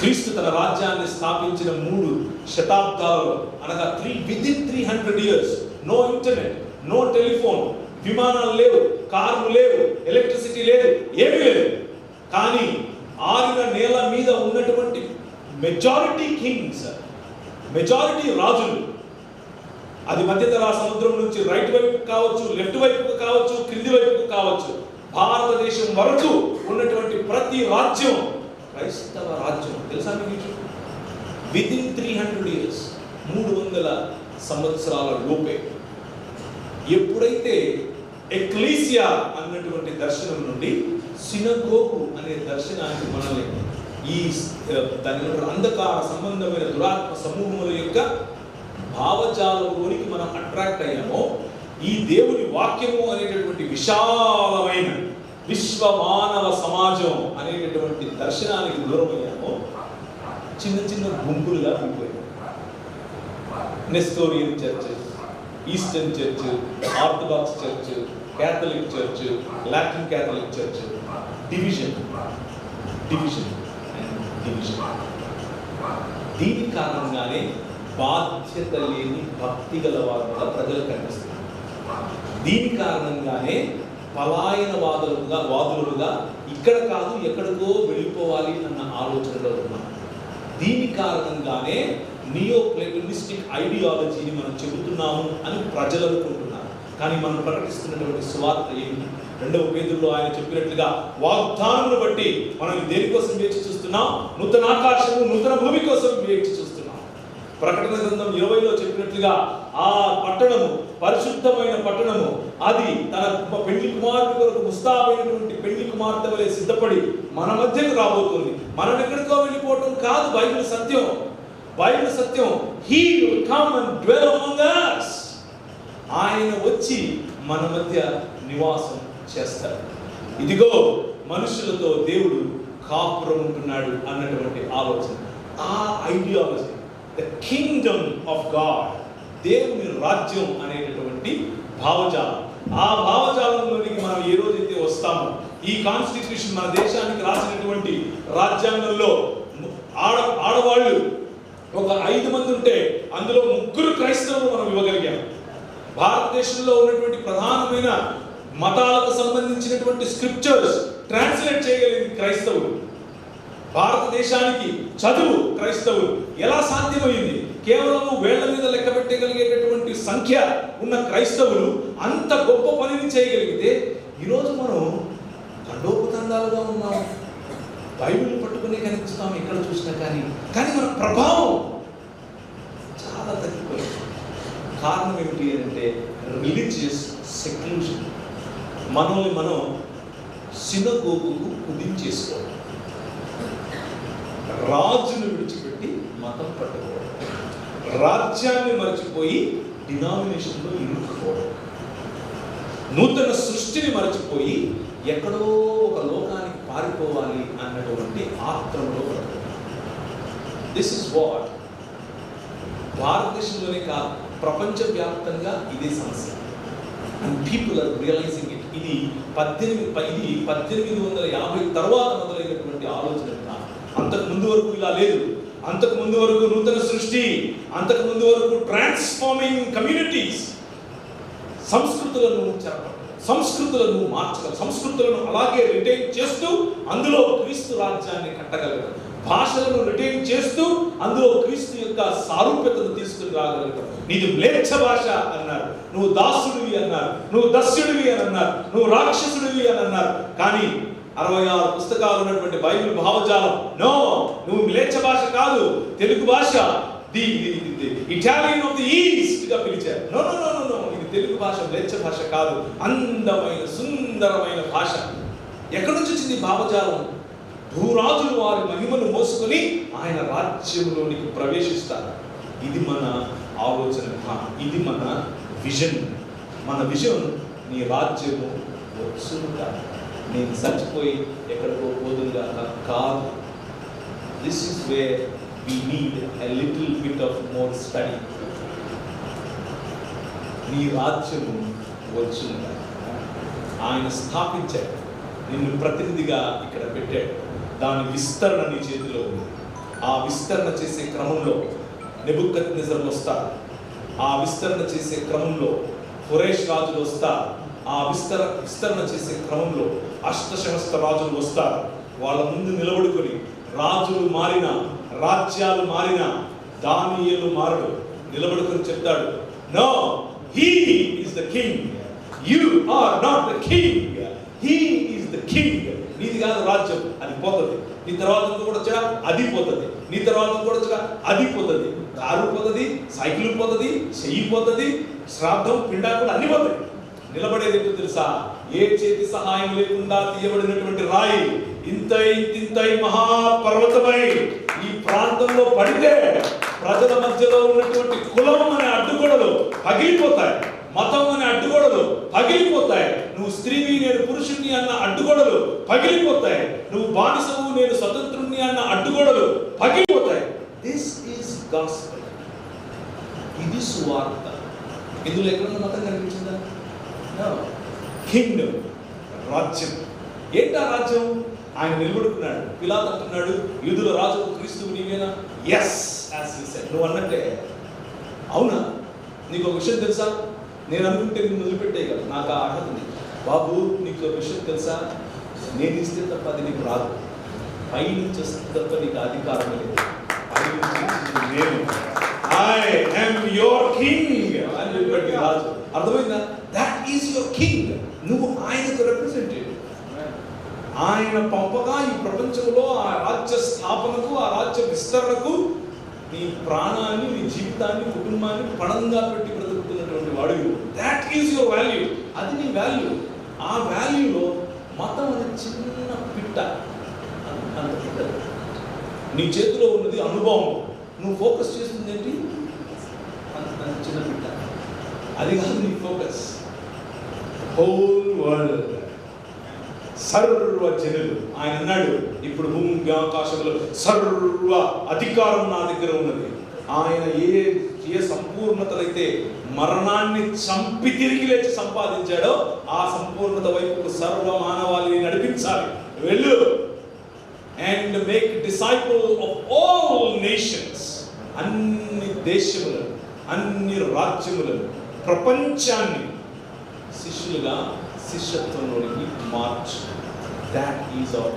క్రీస్తు తన రాజ్యాన్ని స్థాపించిన 3 శతాబ్దాలలో అనగా within 300 years, no internet, no telephone, విమానాలు లేవు, కార్లు లేవు, ఎలక్ట్రిసిటీ లేదు, ఏమీ లేదు. కానీ ఆరిన నేల మీద ఉన్నటువంటి మెజారిటీ కింగ్స్, మెజారిటీ రాజులు, అది మధ్యధరా సముద్రం నుంచి రైట్ వైపు కావచ్చు, లెఫ్ట్ వైపుకు కావచ్చు, క్రింది వైపుకు కావచ్చు, భారతదేశం వరకు ఉన్నటువంటి ప్రతి రాజ్యం క్రైస్తవ రాజ్యం. తెలుసా మీకు? విదిన్ 300 years, 300 సంవత్సరాల లోపే ఎప్పుడైతే ఎక్లీసియా అన్నటువంటి దర్శనం నుండి సినగోగు అనే దర్శనానికి మనల్ని ఈ దాని అంధకార సంబంధమైన దురాత్మ సమూహముల యొక్క భావజాలంలోనికి మనం అట్రాక్ట్ అయ్యామో, ఈ దేవుని వాక్యము అనేటటువంటి విశాలమైన విశ్వ మానవ సమాజం అనేటటువంటి దర్శనానికి దూరమయ్యామో, చిన్న చిన్న గుంపులుగా విడిపోయాము. Nestorian church, Eastern church, Orthodox church, Catholic church, Latin Catholic church, division. దీని కారణంగానే బాధ్యత లేని భక్తి గల వారుగా ప్రజలు కనిపిస్తారు. దీని కారణంగానే పలాయన వాదులుగా ఇక్కడ కాదు ఎక్కడికో వెళ్ళిపోవాలి అన్న ఆలోచనలో ఉన్నాం. దీని కారణంగానే నియో ప్లేటోనిస్టిక్ ఐడియాలజీని మనం చెబుతున్నాము అని ప్రజలు అనుకుంటున్నారు. కానీ మనం ప్రకటిస్తున్నటువంటి సువార్త ఏమిటి? 2వ పేతురులో ఆయన చెప్పినట్లుగా వాగ్దానమును బట్టి మనం దేనికోసం వేచి చూస్తున్నాం? నూతన ఆకాశము, నూతన భూమి కోసం వేచి చూస్తున్నాం. ప్రకటన గ్రంథం 20లో చెప్పినట్లుగా ఆ పట్టణము పరిశుద్ధమైన పట్టణము, అది తన పెళ్లి కుమార్తె కొరకు ముస్తాబైనటువంటి పెళ్లి కుమార్తె వలె సిద్ధపడి మన మధ్యకు రాబోతుంది. మనం ఎక్కడికో వెళ్ళిపోవటం కాదు. Bible Satyam. He will come and dwell among us. ఆయన వచ్చి మన మధ్య నివాసం చేస్తాడు. ఇదిగో మనుషులతో దేవుడు కాపురం ఉంటున్నాడు అన్నటువంటి ఆలోచన, ఆ ideology, the Kingdom of God, దేవుని రాజ్యం అనేటటువంటి భావజాలం. ఆ భావజాలంలోనికి మనం ఏ రోజైతే వస్తామో, ఈ కాన్స్టిట్యూషన్ మన దేశానికి రాసినటువంటి రాజ్యాంగంలో ఆడవాళ్ళు ఒక 5 మంది ఉంటే అందులో 3 క్రైస్తవులు మనం ఇవ్వగలిగాం. భారతదేశంలో ఉన్నటువంటి ప్రధానమైన మతాలకు సంబంధించినటువంటి స్క్రిప్చర్స్ ట్రాన్స్లేట్ చేయగలిగింది క్రైస్తవులు. భారతదేశానికి చదువు క్రైస్తవులు. ఎలా సాధ్యమైంది? కేవలం వేళ్ల మీద లెక్క పెట్టగలిగేటటువంటి సంఖ్య ఉన్న క్రైస్తవులు అంత గొప్ప పనిని చేయగలిగితే, ఈరోజు మనం తండోపతండాలుగా ఉన్నాం. బైబిల్ పట్టుకునే కనిపిస్తాం ఎక్కడ చూసినా, కానీ మన ప్రభావం చాలా తగ్గిపోయింది. కారణం ఏమిటి అంటే రిలీజియస్ సెక్లూషన్. మనల్ని మనం సినగోగుకు కుదించేసుకోవడం, రాజును విడిచిపెట్టి మతం పట్టుకోవడం, రాజ్యాన్ని మర్చిపోయి డినామినేషన్లో ఇరుక్కుపోవడం, నూతన సృష్టిని మర్చిపోయి ఎక్కడో ఒక లోకానికి పారిపోవాలి అన్నటువంటి ఆత్రంలో పడుతుంది. దిస్ ఇస్ వాట్ భారతదేశంలోనే కాదు, ప్రపంచవ్యాప్తంగా ఇదే సమస్య. And people are realising it. ఇది 1850 తర్వాత మొదలైనటువంటి ఆలోచన కాదు. అంతకు ముందు వరకు ఇలా లేదు. అంతకు ముందు వరకు నూతన సృష్టి, అంతకు ముందు వరకు ట్రాన్స్ఫార్మింగ్ కమ్యూనిటీస్. సంస్కృతులను మార్చగలరు, సంస్కృతులను అలాగే రిటైన్ చేస్తూ అందులో క్రీస్తు రాజ్యాన్ని కట్టగలరు. భాషలను రిటైన్ చేస్తూ అందులో క్రీస్తు యొక్క సారూప్యతను తీసుకుని రాగలరు. నీది మ్లేచ్ఛ భాష అన్నారు, నువ్వు దాసుడివి అన్నారు, నువ్వు దస్యుడివి అని అన్నారు, నువ్వు రాక్షసుడివి అని అన్నారు. కానీ 66 పుస్తకాలు ఉన్నటువంటి బైబిల్ భావజాలం, నో, నువ్వు మ్లేచ్ఛ భాష కాదు, తెలుగు భాష, the Italian of the east గా పిలిచారు. నో, ఇది తెలుగు భాష, మ్లేచ్ఛ భాష కాదు, అందమైన సుందరమైన భాష. ఎక్కడి నుంచి వచ్చింది భావజాలం? భూరాజులు వారి మహిమను మోసుకొని ఆయన రాజ్యంలోనికి ప్రవేశిస్తారు. ఇది మన ఆలోచన, ఇది మన విజన్. మన విజన్, నీ రాజ్యము వచ్చునుగా, నేను చచ్చిపోయి ఎక్కడికో పోతుందా కాదు. This is where we need a little bit of more study. నీ రాజ్యము వచ్చునుగా, ఆయన స్థాపించాడు, నిన్ను ప్రతినిధిగా ఇక్కడ పెట్టాడు, దాని విస్తరణ నీ చేతిలో ఉంది. ఆ ఆ విస్తరణ చేసే క్రమంలో నెబుకద్నెజర్ వస్తారు. ఆ విస్తరణ చేసే క్రమంలో హురేష్ రాజులు వస్తారు. ఆ విస్తరణ చేసే క్రమంలో అష్టసహస్ర రాజులు వస్తారు. వాళ్ళ ముందు నిలబడుకొని రాజులు మారిన, రాజ్యాలు మారిన దానియేలు మారడు. నిలబడుకొని చెప్తాడు, no, he is the king, you are not the king, he is the king. నీది కాదు రాజ్యం, అది పోతుంది. నీ తర్వాత కూడా వచ్చా అది పోతుంది. నీ తర్వాత కూడా వచ్చా అది పోతుంది. కారు పోతుంది, సైకిల్ పోతుంది, చెయ్యి పోతుంది, శ్రాద్ధం పిండా కూడా అన్ని పోతాయి. నిలబడేది ఏంటో తెలుసా? ఏ చేతి సహాయం లేకుండా తీయబడినటువంటి రాయి ఇంతై మహాపర్వతమై ఈ ప్రాంతంలో పడితే ప్రజల మధ్యలో ఉన్నటువంటి కులం అనే అడ్డుగోడలు పగిలిపోతాయి, మతం అనే అడ్డుగోడలు పగిలిపోతాయి, నువ్వు స్త్రీని నేను పురుషుణ్ణి అన్న అడ్డుగోడలు పగిలిపోతాయి, నువ్వు బానిసవు నేను స్వతంత్రుణ్ణి అన్న అడ్డుగోడలు పగిలిపోతాయి. This is gospel. ఇది సువార్త. ఇందులో ఎక్కడన్నా మతం కనిపించిందా? కింగ్డమ్, రాజ్యం. ఏంటా రాజ్యం? ఆయన నిలబడుకున్నాడు. పిలాతు అంటున్నాడు, యూదుల రాజు క్రీస్తువు నీవేనా? Yes, as he said. నువ్వు అన్నట్టే. అవునా? నీకు ఒక విషయం తెలుసా? నేను అనుకుంటే నిన్ను వదిలిపెట్టే కదా, నాకు ఆ అర్హత ఉంది. బాబు, నీకు ఒక విషయం తెలుసా? నేను ఇస్తే తప్ప అది నీకు రాదు. పై నుంచి వస్తే తప్ప నీకు అధికారం లేదు. పై నుంచి నేను ఐ యామ్ యువర్ కింగ్ అని చెప్పాడు రాజు. అర్థమైందా? That is your king. నువ్వు ఆయనకు రిప్రజెంటేటివ్. ఆయన పంపగా ఈ ప్రపంచంలో ఆ రాజ్య స్థాపనకు, ఆ రాజ్య విస్తరణకు నీ ప్రాణాన్ని, నీ జీవితాన్ని, కుటుంబాన్ని పణంగా పెట్టి బ్రతుకుతున్నటువంటి వాడు. That is your value. అది నీ వాల్యూ. ఆ వాల్యూలో మతం అనే చిన్న పిట్ట, అంత పిట్ట. నీ చేతిలో ఉన్నది అనుభవం. నువ్వు ఫోకస్ చేస్తుంది ఏంటి? అంత చిన్న పిట్ట. అది కాదు నీ ఫోకస్. హోల్ వరల్డ్, సర్వ జనులు. ఆయన అన్నాడు, ఇప్పుడు భూమి ఆకాశంలో సర్వ అధికారం నా దగ్గర ఉన్నది. ఆయన ఏ సంపూర్ణతలైతే మరణాన్ని చంపి తిరిగి లేచి సంపాదించాడో ఆ సంపూర్ణత వైపు సర్వ మానవాళిని నడిపించాలి. వెళ్ళు and make disciple of all nations. అన్ని దేశములను, అన్ని రాజ్యములను, ప్రపంచాన్ని శిష్యులుగా, శిష్యత్వంలోనికి మార్చు. That is our